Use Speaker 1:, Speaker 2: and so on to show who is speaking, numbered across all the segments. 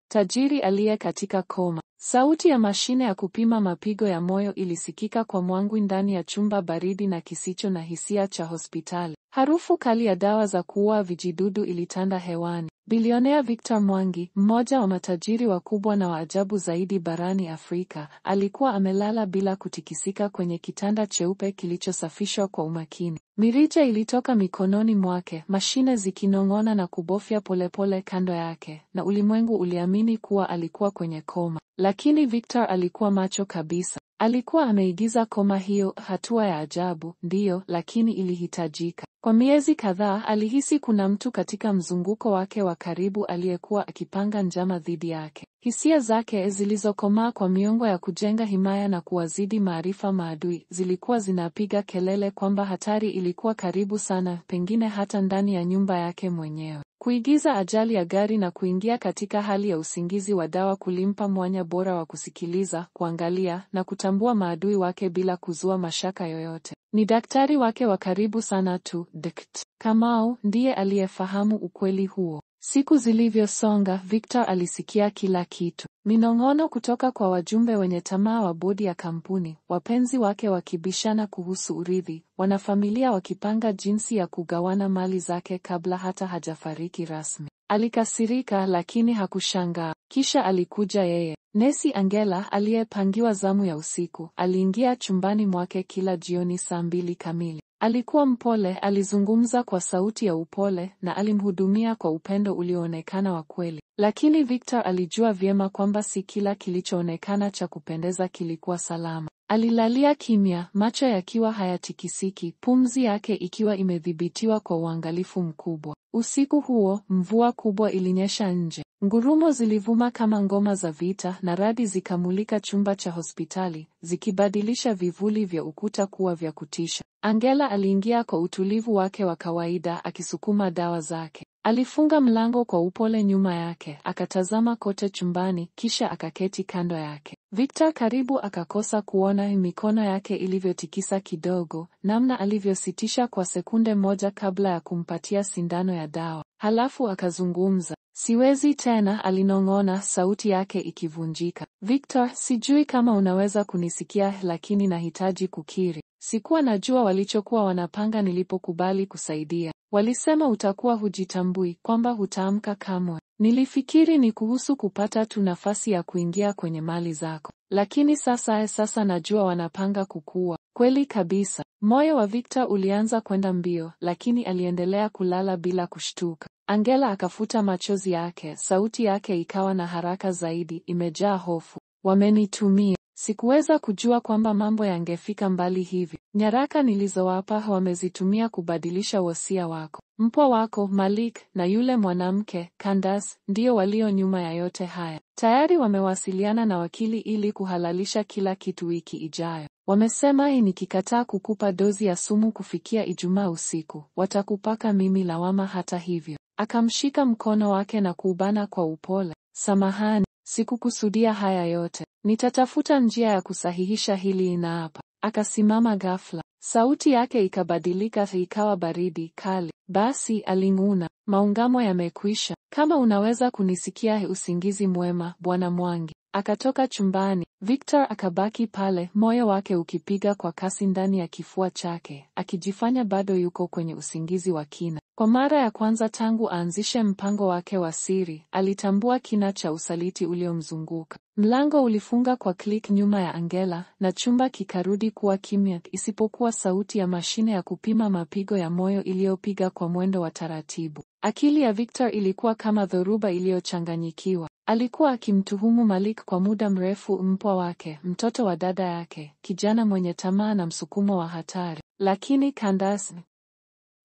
Speaker 1: tajiri aliye katika koma. Sauti ya mashine ya kupima mapigo ya moyo ilisikika kwa mwangwi ndani ya chumba baridi na kisicho na hisia cha hospitali. Harufu kali ya dawa za kuua vijidudu ilitanda hewani. Bilionea Victor Mwangi, mmoja wa matajiri wakubwa na wa ajabu zaidi barani Afrika, alikuwa amelala bila kutikisika kwenye kitanda cheupe kilichosafishwa kwa umakini. Mirija ilitoka mikononi mwake, mashine zikinong'ona na kubofya polepole kando yake, na ulimwengu uliamini kuwa alikuwa kwenye koma. Lakini Victor alikuwa macho kabisa. Alikuwa ameigiza koma hiyo, hatua ya ajabu, ndiyo, lakini ilihitajika. Kwa miezi kadhaa alihisi kuna mtu katika mzunguko wake wa karibu aliyekuwa akipanga njama dhidi yake. Hisia zake zilizokomaa kwa miongo ya kujenga himaya na kuwazidi maarifa maadui zilikuwa zinapiga kelele kwamba hatari ilikuwa karibu sana, pengine hata ndani ya nyumba yake mwenyewe. Kuigiza ajali ya gari na kuingia katika hali ya usingizi wa dawa kulimpa mwanya bora wa kusikiliza, kuangalia na kutambua maadui wake bila kuzua mashaka yoyote. Ni daktari wake wa karibu sana tu, Dkt. Kamau, ndiye aliyefahamu ukweli huo. Siku zilivyosonga, Victor alisikia kila kitu. Minong'ono kutoka kwa wajumbe wenye tamaa wa bodi ya kampuni, wapenzi wake wakibishana kuhusu urithi, wanafamilia wakipanga jinsi ya kugawana mali zake kabla hata hajafariki rasmi. Alikasirika lakini hakushangaa. Kisha alikuja yeye. Nesi Angela aliyepangiwa zamu ya usiku, aliingia chumbani mwake kila jioni saa 2 kamili. Alikuwa mpole, alizungumza kwa sauti ya upole na alimhudumia kwa upendo ulioonekana wa kweli. Lakini Victor alijua vyema kwamba si kila kilichoonekana cha kupendeza kilikuwa salama. Alilalia kimya, macho yakiwa hayatikisiki, pumzi yake ikiwa imedhibitiwa kwa uangalifu mkubwa. Usiku huo, mvua kubwa ilinyesha nje. Ngurumo zilivuma kama ngoma za vita na radi zikamulika chumba cha hospitali, zikibadilisha vivuli vya ukuta kuwa vya kutisha. Angela aliingia kwa utulivu wake wa kawaida akisukuma dawa zake. Alifunga mlango kwa upole nyuma yake, akatazama kote chumbani, kisha akaketi kando yake. Victor karibu akakosa kuona mikono yake ilivyotikisa kidogo, namna alivyositisha kwa sekunde moja kabla ya kumpatia sindano ya dawa. Halafu akazungumza. Siwezi tena, alinong'ona, sauti yake ikivunjika. Victor, sijui kama unaweza kunisikia, lakini nahitaji kukiri. Sikuwa najua walichokuwa wanapanga nilipokubali kusaidia. Walisema utakuwa hujitambui, kwamba hutaamka kamwe. Nilifikiri ni kuhusu kupata tu nafasi ya kuingia kwenye mali zako. Lakini sasa najua wanapanga kukuua. Kweli kabisa. Moyo wa Victor ulianza kwenda mbio, lakini aliendelea kulala bila kushtuka. Angela akafuta machozi yake, sauti yake ikawa na haraka zaidi, imejaa hofu. Wamenitumia. Sikuweza kujua kwamba mambo yangefika mbali hivi. Nyaraka nilizowapa wamezitumia kubadilisha wosia wako. Mpwa wako Malik na yule mwanamke Candace ndio walio nyuma ya yote haya. Tayari wamewasiliana na wakili ili kuhalalisha kila kitu wiki ijayo. Wamesema nikikataa kukupa dozi ya sumu kufikia Ijumaa usiku, watakupaka mimi lawama hata hivyo. Akamshika mkono wake na kuubana kwa upole. Samahani, sikukusudia haya yote. Nitatafuta njia ya kusahihisha hili hapa. Akasimama ghafla. Sauti yake ikabadilika, ikawa baridi, kali. Basi, aling'una, maungamo yamekwisha. Kama unaweza kunisikia, usingizi mwema, Bwana Mwangi. Akatoka chumbani. Victor akabaki pale, moyo wake ukipiga kwa kasi ndani ya kifua chake, akijifanya bado yuko kwenye usingizi wa kina. Kwa mara ya kwanza tangu aanzishe mpango wake wa siri, alitambua kina cha usaliti uliomzunguka. Mlango ulifunga kwa click nyuma ya Angela, na chumba kikarudi kuwa kimya, isipokuwa sauti ya mashine ya kupima mapigo ya moyo iliyopiga kwa mwendo wa taratibu. Akili ya Victor ilikuwa kama dhoruba iliyochanganyikiwa. Alikuwa akimtuhumu Malik kwa muda mrefu, mpwa wake, mtoto wa dada yake, kijana mwenye tamaa na msukumo wa hatari. Lakini Candace,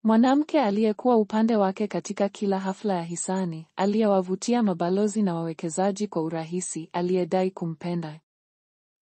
Speaker 1: mwanamke aliyekuwa upande wake katika kila hafla ya hisani, aliyewavutia mabalozi na wawekezaji kwa urahisi, aliyedai kumpenda.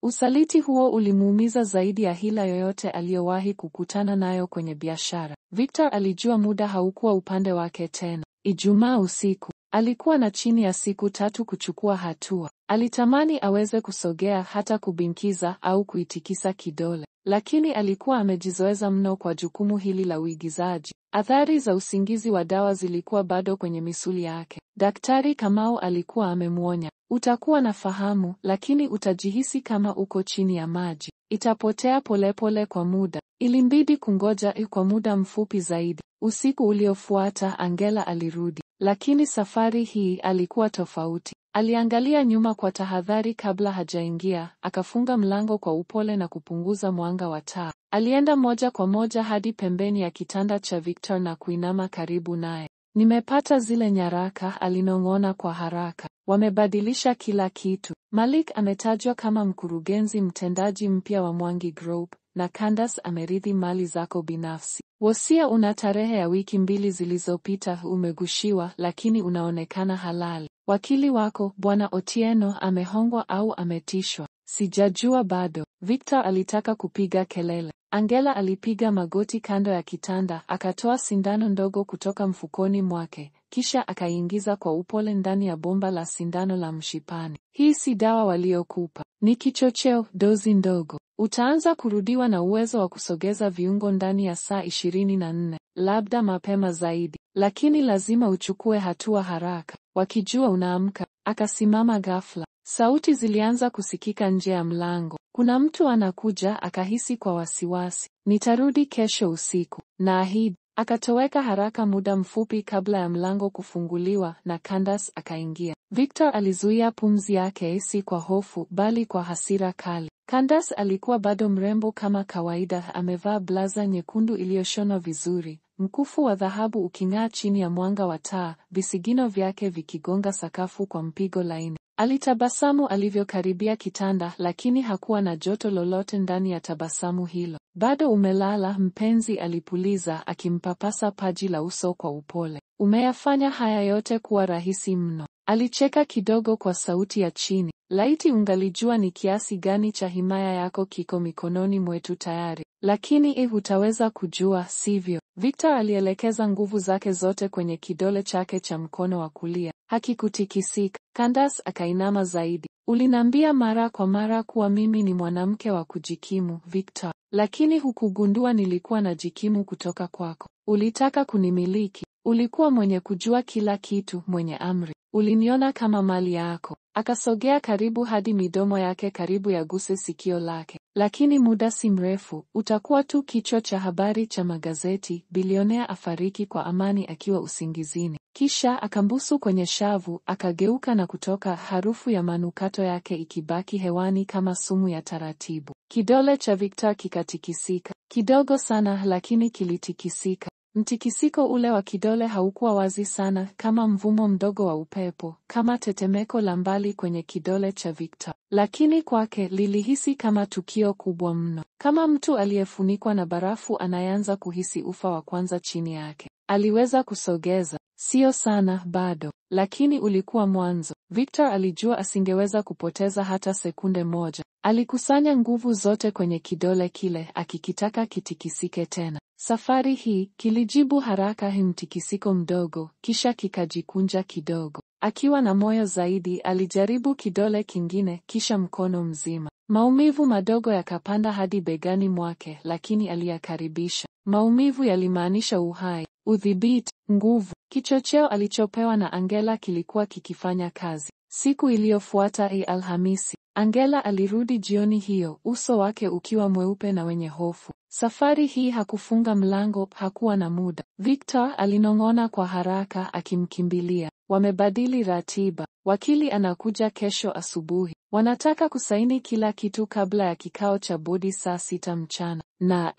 Speaker 1: Usaliti huo ulimuumiza zaidi ya hila yoyote aliyowahi kukutana nayo kwenye biashara. Victor alijua muda haukuwa upande wake tena. Ijumaa usiku. Alikuwa na chini ya siku 3 kuchukua hatua. Alitamani aweze kusogea, hata kubinkiza au kuitikisa kidole, lakini alikuwa amejizoeza mno kwa jukumu hili la uigizaji. Athari za usingizi wa dawa zilikuwa bado kwenye misuli yake. Daktari Kamau alikuwa amemwonya, utakuwa na fahamu, lakini utajihisi kama uko chini ya maji. Itapotea polepole kwa muda. Ilimbidi kungoja kwa muda mfupi zaidi. Usiku uliofuata Angela alirudi, lakini safari hii alikuwa tofauti. Aliangalia nyuma kwa tahadhari kabla hajaingia, akafunga mlango kwa upole na kupunguza mwanga wa taa. Alienda moja kwa moja hadi pembeni ya kitanda cha Victor na kuinama karibu naye. Nimepata zile nyaraka, alinong'ona kwa haraka. Wamebadilisha kila kitu. Malik ametajwa kama mkurugenzi mtendaji mpya wa Mwangi Group, na Candace amerithi mali zako binafsi. Wosia una tarehe ya wiki 2 zilizopita, umegushiwa, lakini unaonekana halali. Wakili wako, Bwana Otieno, amehongwa au ametishwa? Sijajua bado. Victor alitaka kupiga kelele. Angela alipiga magoti kando ya kitanda, akatoa sindano ndogo kutoka mfukoni mwake, kisha akaingiza kwa upole ndani ya bomba la sindano la mshipani. Hii si dawa waliokupa, ni kichocheo, dozi ndogo. Utaanza kurudiwa na uwezo wa kusogeza viungo ndani ya saa 24, labda mapema zaidi, lakini lazima uchukue hatua haraka. Wakijua unaamka. Akasimama ghafla. Sauti zilianza kusikika nje ya mlango. Kuna mtu anakuja, akahisi kwa wasiwasi. Nitarudi kesho usiku, naahidi. Akatoweka haraka muda mfupi kabla ya mlango kufunguliwa na Candace akaingia. Victor alizuia pumzi yake, si kwa hofu bali kwa hasira kali. Candace alikuwa bado mrembo kama kawaida, amevaa blaza nyekundu iliyoshonwa vizuri, mkufu wa dhahabu uking'aa chini ya mwanga wa taa, visigino vyake vikigonga sakafu kwa mpigo laini. Alitabasamu alivyokaribia kitanda, lakini hakuwa na joto lolote ndani ya tabasamu hilo. Bado umelala mpenzi? Alipuliza, akimpapasa paji la uso kwa upole. Umeyafanya haya yote kuwa rahisi mno. Alicheka kidogo kwa sauti ya chini. Laiti ungalijua ni kiasi gani cha himaya yako kiko mikononi mwetu tayari. Lakini hutaweza kujua, sivyo? Victor alielekeza nguvu zake zote kwenye kidole chake cha mkono wa kulia. Hakikutikisika. Candace akainama zaidi. Ulinambia mara kwa mara kuwa mimi ni mwanamke wa kujikimu, Victor. Lakini hukugundua nilikuwa najikimu kutoka kwako. Ulitaka kunimiliki. Ulikuwa mwenye kujua kila kitu, mwenye amri. Uliniona kama mali yako. Akasogea karibu hadi midomo yake karibu yaguse sikio lake. Lakini muda si mrefu, utakuwa tu kichwa cha habari cha magazeti, bilionea afariki kwa amani akiwa usingizini. Kisha akambusu kwenye shavu, akageuka na kutoka, harufu ya manukato yake ikibaki hewani kama sumu ya taratibu. Kidole cha Victor kikatikisika. Kidogo sana, lakini kilitikisika. Mtikisiko ule wa kidole haukuwa wazi sana, kama mvumo mdogo wa upepo, kama tetemeko la mbali kwenye kidole cha Victor. Lakini kwake lilihisi kama tukio kubwa mno, kama mtu aliyefunikwa na barafu anayeanza kuhisi ufa wa kwanza chini yake. Aliweza kusogeza, sio sana bado, lakini ulikuwa mwanzo. Victor alijua asingeweza kupoteza hata sekunde moja. Alikusanya nguvu zote kwenye kidole kile, akikitaka kitikisike tena. Safari hii kilijibu haraka mtikisiko mdogo, kisha kikajikunja kidogo. Akiwa na moyo zaidi, alijaribu kidole kingine, kisha mkono mzima. Maumivu madogo yakapanda hadi begani mwake, lakini aliyakaribisha. Maumivu yalimaanisha uhai, udhibiti, nguvu. Kichocheo alichopewa na Angela kilikuwa kikifanya kazi. Siku iliyofuata, Alhamisi, Angela alirudi jioni hiyo, uso wake ukiwa mweupe na wenye hofu. Safari hii hakufunga mlango, hakuwa na muda. Victor alinong'ona kwa haraka, akimkimbilia. Wamebadili ratiba. Wakili anakuja kesho asubuhi. Wanataka kusaini kila kitu kabla ya kikao cha bodi saa 6 mchana. Na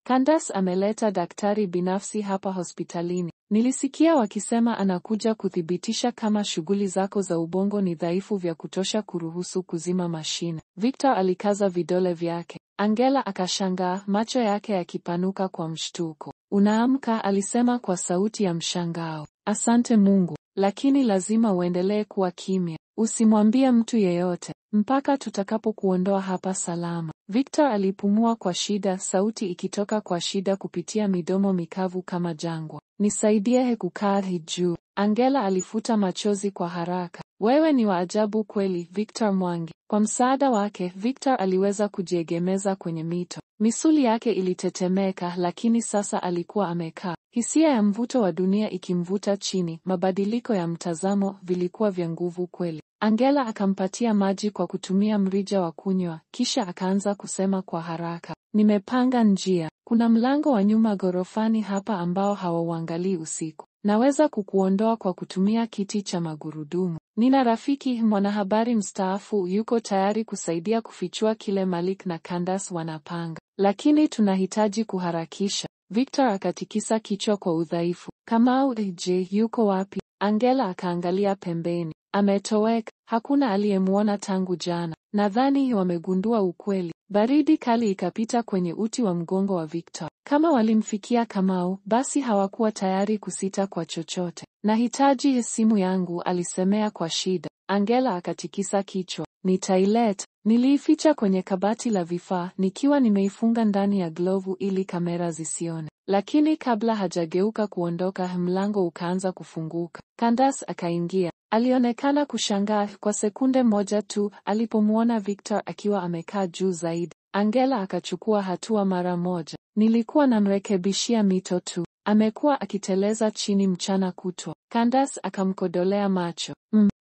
Speaker 1: Candace ameleta daktari binafsi hapa hospitalini. Nilisikia wakisema anakuja kuthibitisha kama shughuli zako za ubongo ni dhaifu vya kutosha kuruhusu kuzima mashine. Victor alikaza vidole vyake. Angela akashangaa, macho yake yakipanuka kwa mshtuko. Unaamka, alisema kwa sauti ya mshangao. Asante Mungu, lakini lazima uendelee kuwa kimya. Usimwambie mtu yeyote mpaka tutakapokuondoa hapa salama. Victor alipumua kwa shida, sauti ikitoka kwa shida kupitia midomo mikavu kama jangwa. Nisaidie kukaa juu. Angela alifuta machozi kwa haraka. Wewe ni wa ajabu kweli, Victor Mwangi. Kwa msaada wake, Victor aliweza kujiegemeza kwenye mito. Misuli yake ilitetemeka, lakini sasa alikuwa amekaa. Hisia ya mvuto wa dunia ikimvuta chini, mabadiliko ya mtazamo vilikuwa vya nguvu kweli. Angela akampatia maji kwa kutumia mrija wa kunywa, kisha akaanza kusema kwa haraka. Nimepanga njia. Kuna mlango wa nyuma gorofani hapa ambao hawauangalii usiku. Naweza kukuondoa kwa kutumia kiti cha magurudumu. Nina rafiki mwanahabari mstaafu yuko tayari kusaidia kufichua kile Malik na Candace wanapanga. Lakini tunahitaji kuharakisha. Victor akatikisa kichwa kwa udhaifu. Kamau, je, yuko wapi? Angela akaangalia pembeni. Ametoweka. Hakuna aliyemuona tangu jana. Nadhani wamegundua ukweli. Baridi kali ikapita kwenye uti wa mgongo wa Victor. Kama walimfikia Kamau, basi hawakuwa tayari kusita kwa chochote. Nahitaji simu yangu, alisemea kwa shida. Angela akatikisa kichwa. Nitaileta. Niliificha kwenye kabati la vifaa, nikiwa nimeifunga ndani ya glovu ili kamera zisione. Lakini kabla hajageuka kuondoka, mlango ukaanza kufunguka. Candace akaingia. Alionekana kushangaa kwa sekunde moja tu alipomuona Victor akiwa amekaa juu zaidi. Angela akachukua hatua mara moja. Nilikuwa namrekebishia mito tu. Amekuwa akiteleza chini mchana kutwa. Candace akamkodolea macho.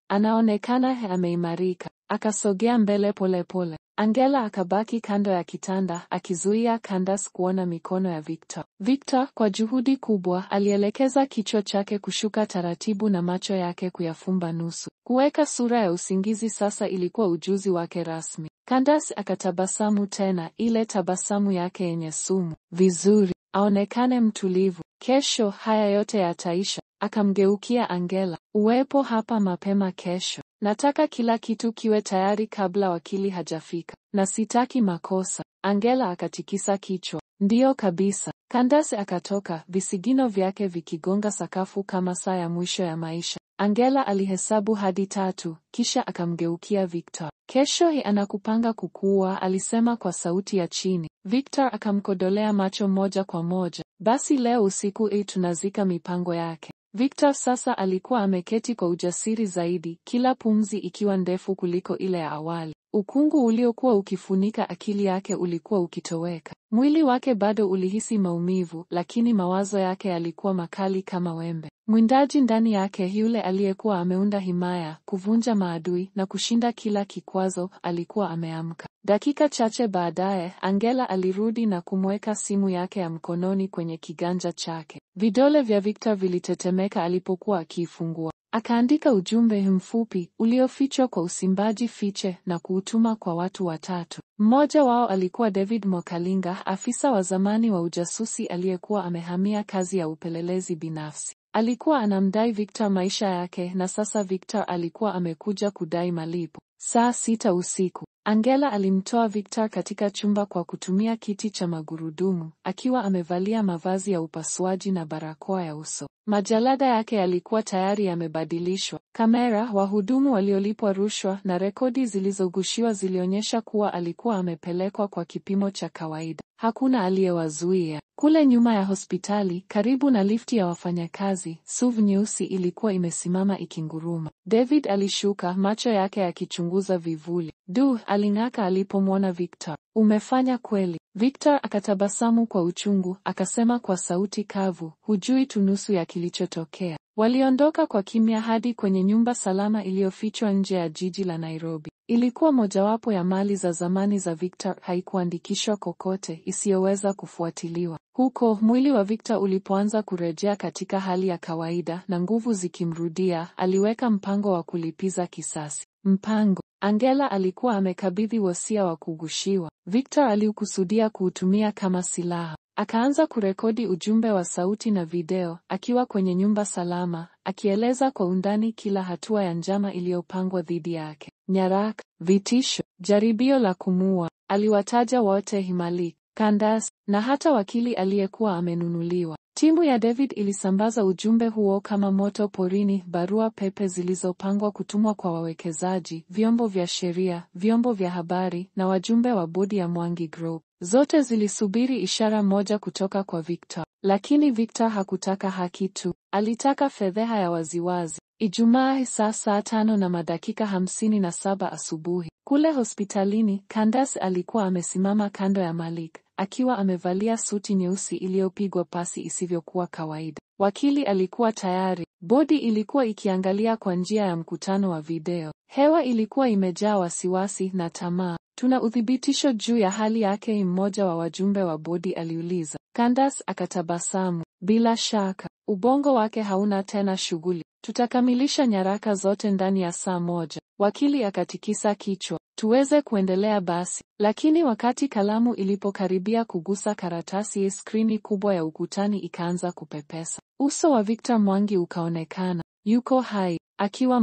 Speaker 1: Anaonekana ameimarika. Akasogea mbele polepole. Angela akabaki kando ya kitanda akizuia Candace kuona mikono ya Victor. Victor kwa juhudi kubwa alielekeza kichwa chake kushuka taratibu na macho yake kuyafumba nusu. Kuweka sura ya usingizi sasa ilikuwa ujuzi wake rasmi. Candace akatabasamu tena, ile tabasamu yake yenye sumu. Vizuri, aonekane mtulivu. Kesho haya yote yataisha. Akamgeukia Angela. Uwepo hapa mapema kesho. Nataka kila kitu kiwe tayari kabla wakili hajafika. Na sitaki makosa. Angela akatikisa kichwa. Ndiyo kabisa. Candace akatoka, visigino vyake vikigonga sakafu kama saa ya mwisho ya maisha. Angela alihesabu hadi 3, kisha akamgeukia Victor. Kesho anakupanga kukuua, alisema kwa sauti ya chini. Victor akamkodolea macho moja kwa moja. Basi leo usiku tunazika mipango yake. Victor sasa alikuwa ameketi kwa ujasiri zaidi, kila pumzi ikiwa ndefu kuliko ile ya awali. Ukungu uliokuwa ukifunika akili yake ulikuwa ukitoweka. Mwili wake bado ulihisi maumivu, lakini mawazo yake yalikuwa makali kama wembe. Mwindaji ndani yake, yule aliyekuwa ameunda himaya, kuvunja maadui na kushinda kila kikwazo, alikuwa ameamka. Dakika chache baadaye, Angela alirudi na kumweka simu yake ya mkononi kwenye kiganja chake. Vidole vya Victor vilitetemeka alipokuwa akiifungua. Akaandika ujumbe mfupi uliofichwa kwa usimbaji fiche na kuutuma kwa watu 3. Mmoja wao alikuwa David Mokalinga, afisa wa zamani wa ujasusi aliyekuwa amehamia kazi ya upelelezi binafsi. Alikuwa anamdai Victor maisha yake na sasa Victor alikuwa amekuja kudai malipo. Saa 6 usiku. Angela alimtoa Victor katika chumba kwa kutumia kiti cha magurudumu, akiwa amevalia mavazi ya upasuaji na barakoa ya uso. Majalada yake yalikuwa tayari yamebadilishwa. Kamera, wahudumu waliolipwa rushwa na rekodi zilizogushiwa zilionyesha kuwa alikuwa amepelekwa kwa kipimo cha kawaida. Hakuna aliyewazuia. Kule nyuma ya hospitali, karibu na lifti ya wafanyakazi, SUV nyeusi ilikuwa imesimama ikinguruma. David alishuka, macho yake yakichunguza vivuli. Aling'aka alipomwona Victor. Umefanya kweli. Victor akatabasamu kwa uchungu, akasema kwa sauti kavu, hujui tu nusu ya kilichotokea. Waliondoka kwa kimya hadi kwenye nyumba salama iliyofichwa nje ya jiji la Nairobi. Ilikuwa mojawapo ya mali za zamani za Victor, haikuandikishwa kokote, isiyoweza kufuatiliwa. Huko, mwili wa Victor ulipoanza kurejea katika hali ya kawaida na nguvu zikimrudia, aliweka mpango wa kulipiza kisasi. Mpango. Angela alikuwa amekabidhi wosia wa kugushiwa. Victor aliukusudia kuutumia kama silaha. Akaanza kurekodi ujumbe wa sauti na video, akiwa kwenye nyumba salama, akieleza kwa undani kila hatua ya njama iliyopangwa dhidi yake. Nyaraka, vitisho, jaribio la kumuua. Aliwataja wote: Malik, Candace, na hata wakili aliyekuwa amenunuliwa. Timu ya David ilisambaza ujumbe huo kama moto porini, barua pepe zilizopangwa kutumwa kwa wawekezaji, vyombo vya sheria, vyombo vya habari na wajumbe wa bodi ya Mwangi Group. Zote zilisubiri ishara moja kutoka kwa Victor. Lakini Victor hakutaka haki tu, alitaka fedheha ya waziwazi. Ijumaa saa 5:57 asubuhi. Kule hospitalini, Candace alikuwa amesimama kando ya Malik, akiwa amevalia suti nyeusi iliyopigwa pasi isivyokuwa kawaida. Wakili alikuwa tayari. Bodi ilikuwa ikiangalia kwa njia ya mkutano wa video. Hewa ilikuwa imejaa wasiwasi na tamaa. Tuna uthibitisho juu ya hali yake? Mmoja wa wajumbe wa bodi aliuliza. Candace akatabasamu. Bila shaka, ubongo wake hauna tena shughuli. Tutakamilisha nyaraka zote ndani ya saa moja. Wakili akatikisa kichwa. Tuweze kuendelea basi. Lakini wakati kalamu ilipokaribia kugusa karatasi, skrini kubwa ya ukutani ikaanza kupepesa. Uso wa Victor Mwangi ukaonekana. Yuko hai, akiwa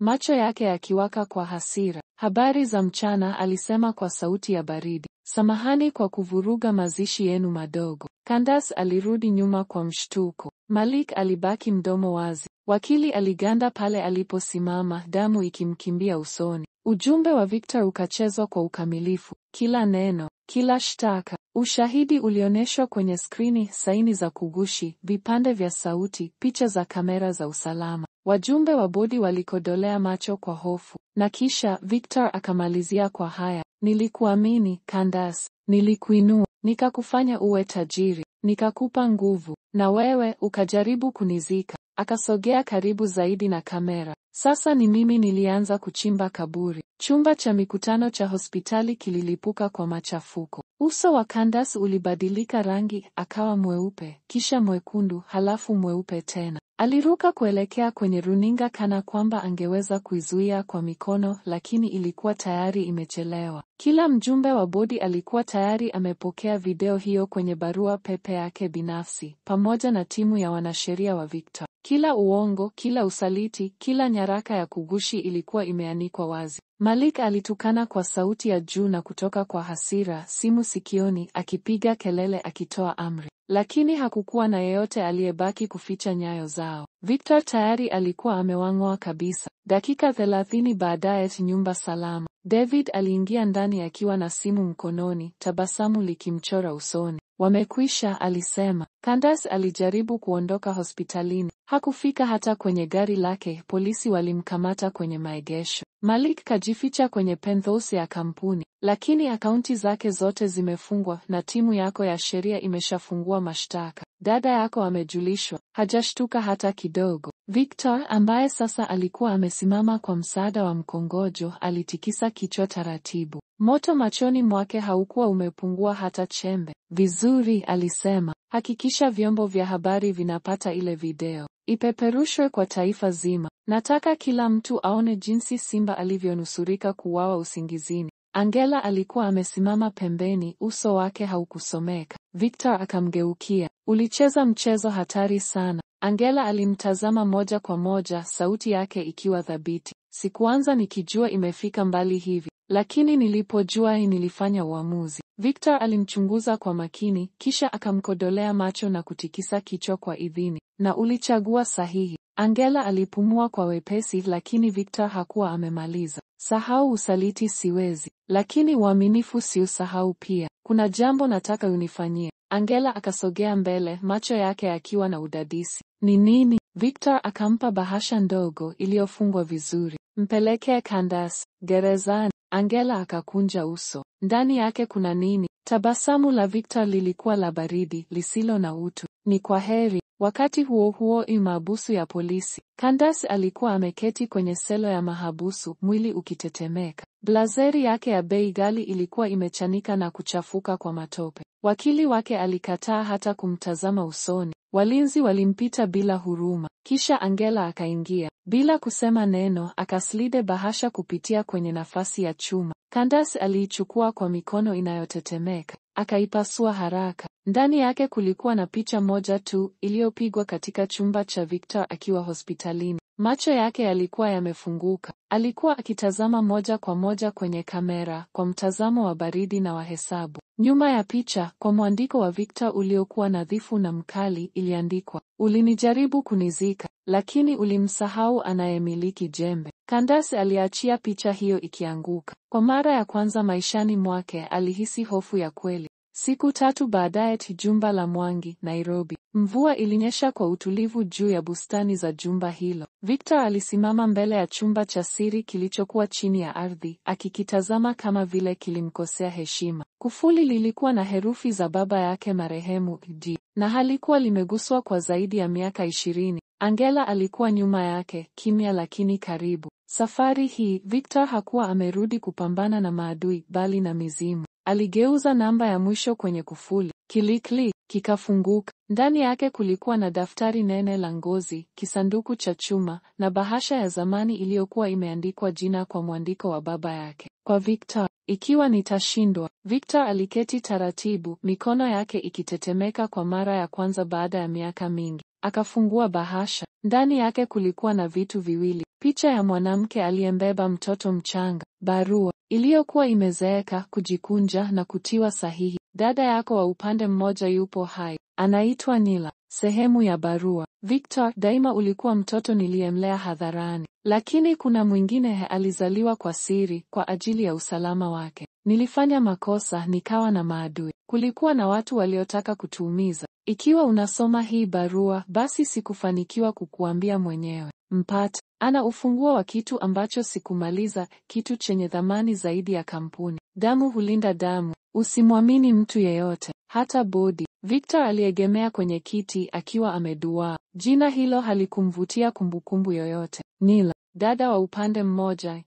Speaker 1: macho yake yakiwaka kwa hasira. Habari za mchana, alisema kwa sauti ya baridi. Samahani kwa kuvuruga mazishi yenu madogo. Candace alirudi nyuma kwa mshtuko. Malik alibaki mdomo wazi. Wakili aliganda pale aliposimama, damu ikimkimbia usoni. Ujumbe wa Victor ukachezwa kwa ukamilifu. Kila neno, kila shtaka. Ushahidi ulioneshwa kwenye skrini, saini za kugushi, vipande vya sauti, picha za kamera za usalama. Wajumbe wa bodi walikodolea macho kwa hofu. Na kisha Victor akamalizia kwa haya. Nilikuamini, Candace. Nilikuinua, nikakufanya uwe tajiri, nikakupa nguvu. Na wewe, ukajaribu kunizika. Akasogea karibu zaidi na kamera. Sasa ni mimi nilianza kuchimba kaburi. Chumba cha mikutano cha hospitali kililipuka kwa machafuko. Uso wa Candace ulibadilika rangi, akawa mweupe, kisha mwekundu, halafu mweupe tena. Aliruka kuelekea kwenye runinga kana kwamba angeweza kuizuia kwa mikono, lakini ilikuwa tayari imechelewa. Kila mjumbe wa bodi alikuwa tayari amepokea video hiyo kwenye barua pepe yake binafsi, pamoja na timu ya wanasheria wa Victor. Kila uongo, kila usaliti, kila nyaraka ya kugushi ilikuwa imeanikwa wazi. Malik alitukana kwa sauti ya juu na kutoka kwa hasira, simu sikioni, akipiga kelele, akitoa amri. Lakini hakukuwa na yeyote aliyebaki kuficha nyayo zao. Victor tayari alikuwa amewang'oa kabisa. Dakika 30 baadaye, nyumba salama. David aliingia ndani akiwa na simu mkononi, tabasamu likimchora usoni. Wamekwisha, alisema. Candace alijaribu kuondoka hospitalini. Hakufika hata kwenye gari lake, polisi walimkamata kwenye maegesho. Malik kajificha kwenye penthouse ya kampuni, lakini akaunti zake zote zimefungwa na timu yako ya sheria imeshafungua mashtaka. Dada yako amejulishwa. Hajashtuka hata kidogo. Victor, ambaye sasa alikuwa amesimama kwa msaada wa mkongojo, alitikisa kichwa taratibu. Moto machoni mwake haukuwa umepungua hata chembe. Vizuri, alisema. Hakikisha vyombo vya habari vinapata ile video. Ipeperushwe kwa taifa zima. Nataka kila mtu aone jinsi Simba alivyonusurika kuuawa usingizini. Angela alikuwa amesimama pembeni, uso wake haukusomeka. Victor akamgeukia. Ulicheza mchezo hatari sana. Angela alimtazama moja kwa moja, sauti yake ikiwa thabiti. Sikuanza nikijua imefika mbali hivi, lakini nilipojua nilifanya uamuzi. Victor alimchunguza kwa makini, kisha akamkodolea macho na kutikisa kichwa kwa idhini. Na ulichagua sahihi. Angela alipumua kwa wepesi, lakini Victor hakuwa amemaliza. Sahau usaliti siwezi, lakini uaminifu siusahau pia. Kuna jambo nataka unifanyie. Angela akasogea mbele, macho yake yakiwa na udadisi. Ni nini? Victor akampa bahasha ndogo iliyofungwa vizuri. Mpelekee Candace gerezani. Angela akakunja uso. Ndani yake kuna nini? Tabasamu la Victor lilikuwa la baridi, lisilo na utu. Ni kwaheri. Wakati huo huo, mahabusu ya polisi. Candace alikuwa ameketi kwenye selo ya mahabusu, mwili ukitetemeka. Blazeri yake ya bei ghali ilikuwa imechanika na kuchafuka kwa matope. Wakili wake alikataa hata kumtazama usoni. Walinzi walimpita bila huruma. Kisha Angela akaingia. Bila kusema neno, akaslide bahasha kupitia kwenye nafasi ya chuma. Candace aliichukua kwa mikono inayotetemeka. Akaipasua haraka. Ndani yake kulikuwa na picha moja tu, iliyopigwa katika chumba cha Victor akiwa hospitalini. Macho yake yalikuwa yamefunguka. Alikuwa akitazama moja kwa moja kwenye kamera, kwa mtazamo wa baridi na wa hesabu. Nyuma ya picha, kwa mwandiko wa Victor uliokuwa nadhifu na mkali, iliandikwa, ulinijaribu kunizika, lakini ulimsahau anayemiliki jembe. Candace aliachia picha hiyo ikianguka. Kwa mara ya kwanza maishani mwake alihisi hofu ya kweli. Siku 3 baadaye, jumba la Mwangi, Nairobi. Mvua ilinyesha kwa utulivu juu ya bustani za jumba hilo. Victor alisimama mbele ya chumba cha siri kilichokuwa chini ya ardhi, akikitazama kama vile kilimkosea heshima. Kufuli lilikuwa na herufi za baba yake marehemu D, na halikuwa limeguswa kwa zaidi ya miaka 20. Angela alikuwa nyuma yake, kimya lakini karibu. Safari hii, Victor hakuwa amerudi kupambana na maadui, bali na mizimu. Aligeuza namba ya mwisho kwenye kufuli. Kilikli, kikafunguka. Ndani yake kulikuwa na daftari nene la ngozi, kisanduku cha chuma, na bahasha ya zamani iliyokuwa imeandikwa jina kwa mwandiko wa baba yake. Kwa Victor, ikiwa nitashindwa. Victor aliketi taratibu, mikono yake ikitetemeka kwa mara ya kwanza baada ya miaka mingi. Akafungua bahasha. Ndani yake kulikuwa na vitu viwili. Picha ya mwanamke aliyembeba mtoto mchanga. Barua iliyokuwa imezeeka, kujikunja na kutiwa sahihi. Dada yako wa upande mmoja yupo hai. Anaitwa Nila. Sehemu ya barua. Victor, daima ulikuwa mtoto niliyemlea hadharani. Lakini kuna mwingine alizaliwa kwa siri, kwa ajili ya usalama wake. Nilifanya makosa, nikawa na maadui. Kulikuwa na watu waliotaka kutuumiza. Ikiwa unasoma hii barua, basi sikufanikiwa kukuambia mwenyewe. Mpata. Ana ufunguo wa kitu ambacho sikumaliza, kitu chenye thamani zaidi ya kampuni. Damu hulinda damu. Usimwamini mtu yeyote, hata bodi. Victor aliegemea kwenye kiti akiwa ameduaa. Jina hilo halikumvutia kumbukumbu yoyote. Nila, dada wa upande mmoja?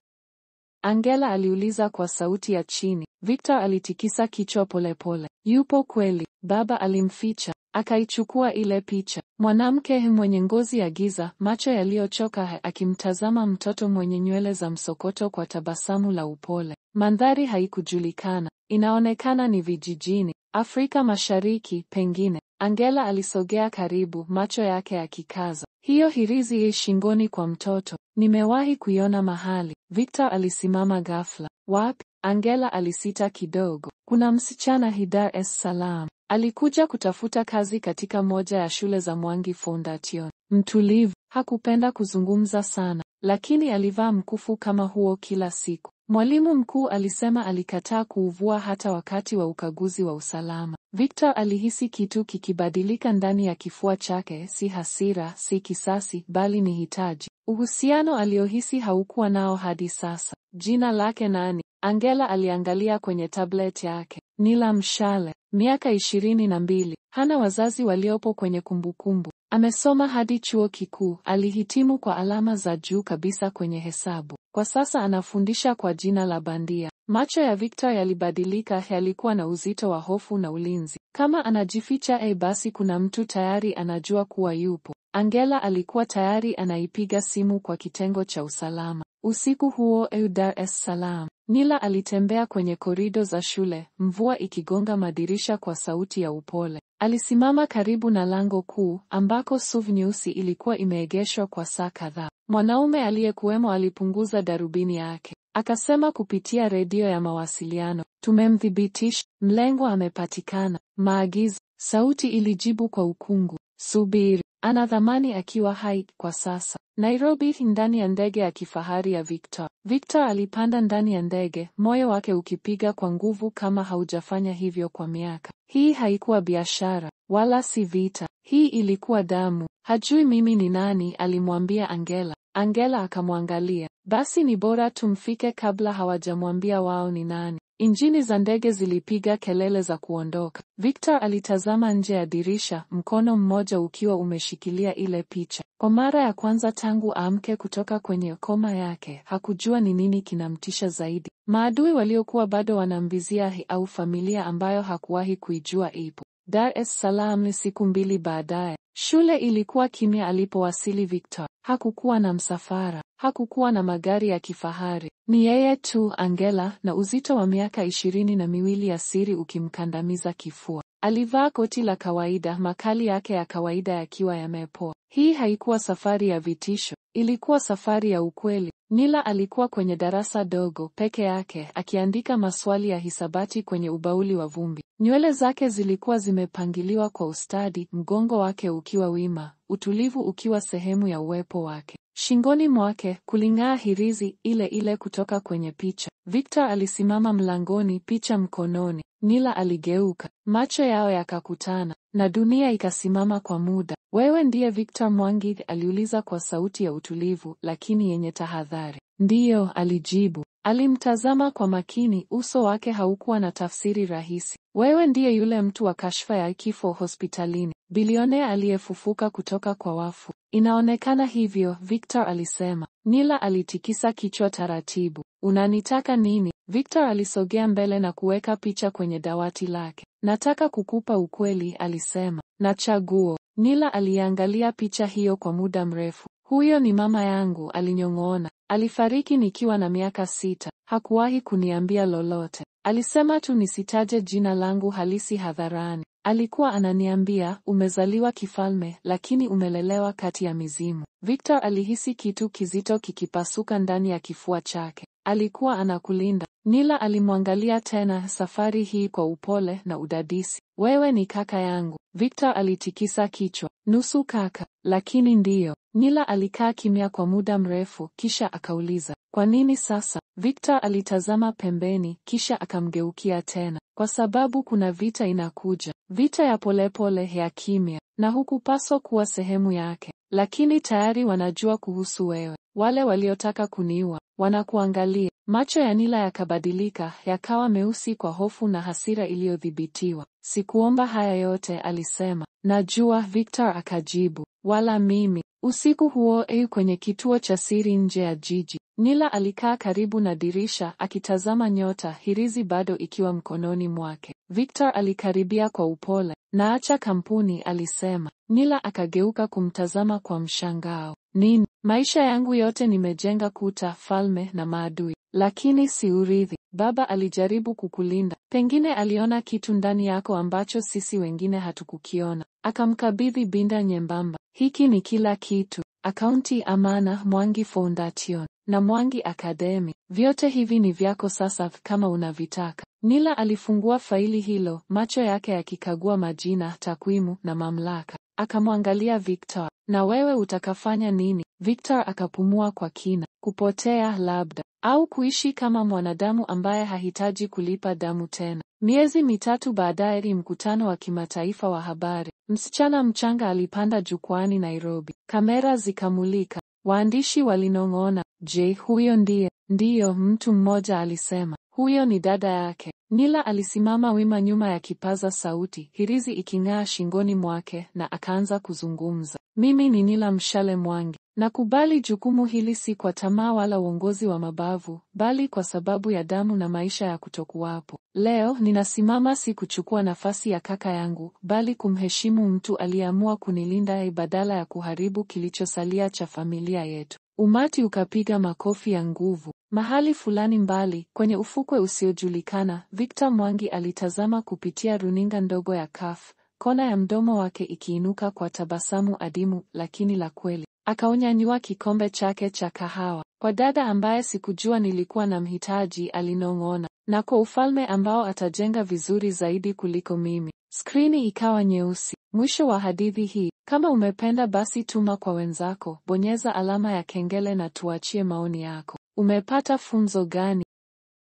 Speaker 1: Angela aliuliza kwa sauti ya chini. Victor alitikisa kichwa polepole. Yupo kweli, baba alimficha. Akaichukua ile picha. Mwanamke mwenye ngozi ya giza, macho yaliyochoka, akimtazama mtoto mwenye nywele za msokoto kwa tabasamu la upole. Mandhari haikujulikana. Inaonekana ni vijijini, Afrika Mashariki, pengine. Angela alisogea karibu, macho yake yakikaza. Hiyo hirizi shingoni kwa mtoto, nimewahi kuiona mahali. Victor alisimama ghafla. Wapi? Angela alisita kidogo. Kuna msichana Dar es Salaam. Alikuja kutafuta kazi katika moja ya shule za Mwangi Foundation. Mtulivu, hakupenda kuzungumza sana, lakini alivaa mkufu kama huo kila siku. Mwalimu mkuu alisema alikataa kuuvua hata wakati wa ukaguzi wa usalama. Victor alihisi kitu kikibadilika ndani ya kifua chake, si hasira, si kisasi, bali ni hitaji. Uhusiano aliohisi haukuwa nao hadi sasa. Jina lake nani? Angela aliangalia kwenye tablet yake. Nila Mshale, miaka 22, hana wazazi waliopo kwenye kumbukumbu. Amesoma hadi chuo kikuu, alihitimu kwa alama za juu kabisa kwenye hesabu. Kwa sasa anafundisha kwa jina la bandia. Macho ya Victor yalibadilika, yalikuwa na uzito wa hofu na ulinzi. Kama anajificha, basi kuna mtu tayari anajua kuwa yupo. Angela alikuwa tayari anaipiga simu kwa kitengo cha usalama. Usiku huo, Dar es Salaam. Nila alitembea kwenye korido za shule, mvua ikigonga madirisha kwa sauti ya upole. Alisimama karibu na lango kuu, ambako SUV nyeusi ilikuwa imeegeshwa kwa saa kadhaa. Mwanaume aliyekuwemo alipunguza darubini yake. Akasema kupitia redio ya mawasiliano, tumemthibitisha, mlengwa amepatikana. Maagizo. Sauti ilijibu kwa ukungu. Subiri. Ana thamani akiwa hai kwa sasa. Nairobi, ndani ya ndege ya kifahari ya Victor. Victor alipanda ndani ya ndege, moyo wake ukipiga kwa nguvu kama haujafanya hivyo kwa miaka. Hii haikuwa biashara, wala si vita. Hii ilikuwa damu. Hajui mimi ni nani, alimwambia Angela. Angela akamwangalia. Basi ni bora tumfike kabla hawajamwambia wao ni nani. Injini za ndege zilipiga kelele za kuondoka. Victor alitazama nje ya dirisha, mkono mmoja ukiwa umeshikilia ile picha. Kwa mara ya kwanza tangu aamke kutoka kwenye koma yake, hakujua ni nini kinamtisha zaidi. Maadui waliokuwa bado wanamvizia au familia ambayo hakuwahi kuijua ipo. Dar es Salaam ni siku 2 baadaye. Shule ilikuwa kimya alipowasili Victor. Hakukuwa na msafara, hakukuwa na magari ya kifahari. Ni yeye tu, Angela, na uzito wa miaka 22 ya siri ukimkandamiza kifua. Alivaa koti la kawaida, makali yake ya kawaida yakiwa yamepoa. Hii haikuwa safari ya vitisho, ilikuwa safari ya ukweli. Nila alikuwa kwenye darasa dogo peke yake akiandika maswali ya hisabati kwenye ubauli wa vumbi. Nywele zake zilikuwa zimepangiliwa kwa ustadi, mgongo wake ukiwa wima, utulivu ukiwa sehemu ya uwepo wake. Shingoni mwake kuling'aa hirizi ile ile kutoka kwenye picha. Victor alisimama mlangoni, picha mkononi. Nila aligeuka, macho yao yakakutana, na dunia ikasimama kwa muda. Wewe ndiye Victor Mwangi? Aliuliza kwa sauti ya utulivu lakini yenye tahadhari. Ndiyo, alijibu. Alimtazama kwa makini, uso wake haukuwa na tafsiri rahisi. Wewe ndiye yule mtu wa kashfa ya kifo hospitalini, bilionea aliyefufuka kutoka kwa wafu? Inaonekana hivyo, Victor alisema. Nila alitikisa kichwa taratibu. Unanitaka nini? Victor alisogea mbele na kuweka picha kwenye dawati lake. Nataka kukupa ukweli, alisema. Na chaguo. Nila aliangalia picha hiyo kwa muda mrefu. Huyo ni mama yangu, alinyong'ona. Alifariki nikiwa na miaka 6. Hakuwahi kuniambia lolote. Alisema tu nisitaje jina langu halisi hadharani. Alikuwa ananiambia, umezaliwa kifalme lakini umelelewa kati ya mizimu. Victor alihisi kitu kizito kikipasuka ndani ya kifua chake. Alikuwa anakulinda. Nila alimwangalia tena, safari hii kwa upole na udadisi. Wewe ni kaka yangu. Victor alitikisa kichwa. Nusu kaka, lakini ndiyo. Nila alikaa kimya kwa muda mrefu, kisha akauliza, kwa nini sasa? Victor alitazama pembeni, kisha akamgeukia tena. Kwa sababu kuna vita inakuja. Vita ya polepole ya kimya, na hukupaswa kuwa sehemu yake. Lakini tayari wanajua kuhusu wewe. Wale waliotaka kuniua wanakuangalia. Macho ya Nila yakabadilika, yakawa meusi kwa hofu na hasira iliyodhibitiwa. Sikuomba haya yote, alisema. Najua, Victor akajibu. Wala mimi. Usiku huo kwenye kituo cha siri nje ya jiji, Nila alikaa karibu na dirisha akitazama nyota, hirizi bado ikiwa mkononi mwake. Victor alikaribia kwa upole. Naacha kampuni, alisema. Nila akageuka kumtazama kwa mshangao. Nini? Maisha yangu yote nimejenga kuta, falme na maadui. Lakini si urithi. Baba alijaribu kukulinda. Pengine aliona kitu ndani yako ambacho sisi wengine hatukukiona. Akamkabidhi binda nyembamba. Hiki ni kila kitu. Akaunti, amana, Mwangi Foundation na Mwangi Academy. Vyote hivi ni vyako sasa kama unavitaka. Nila alifungua faili hilo, macho yake yakikagua majina, takwimu na mamlaka. Akamwangalia Victor. Na wewe utakafanya nini? Victor akapumua kwa kina. Kupotea labda, au kuishi kama mwanadamu ambaye hahitaji kulipa damu tena. Miezi mitatu baadaye, mkutano wa kimataifa wa habari. Msichana mchanga alipanda jukwani Nairobi. Kamera zikamulika. Waandishi walinong'ona, je, huyo ndiye? Ndiyo, mtu mmoja alisema. Huyo ni dada yake. Nila alisimama wima nyuma ya kipaza sauti, hirizi iking'aa shingoni mwake, na akaanza kuzungumza. Mimi ni Nila Mshale Mwangi. Nakubali jukumu hili si kwa tamaa wala uongozi wa mabavu, bali kwa sababu ya damu na maisha ya kutokuwapo. Leo ninasimama si kuchukua nafasi ya kaka yangu, bali kumheshimu mtu aliyeamua kunilinda badala ya kuharibu kilichosalia cha familia yetu. Umati ukapiga makofi ya nguvu. Mahali fulani mbali, kwenye ufukwe usiojulikana, Victor Mwangi alitazama kupitia runinga ndogo ya CAF, kona ya mdomo wake ikiinuka kwa tabasamu adimu lakini la kweli. Akaunyanyua kikombe chake cha kahawa. Kwa dada ambaye sikujua nilikuwa na mhitaji, alinong'ona, na kwa ufalme ambao atajenga vizuri zaidi kuliko mimi. Skrini ikawa nyeusi. Mwisho wa hadithi hii. Kama umependa basi tuma kwa wenzako, bonyeza alama ya kengele na tuachie maoni yako. Umepata funzo gani?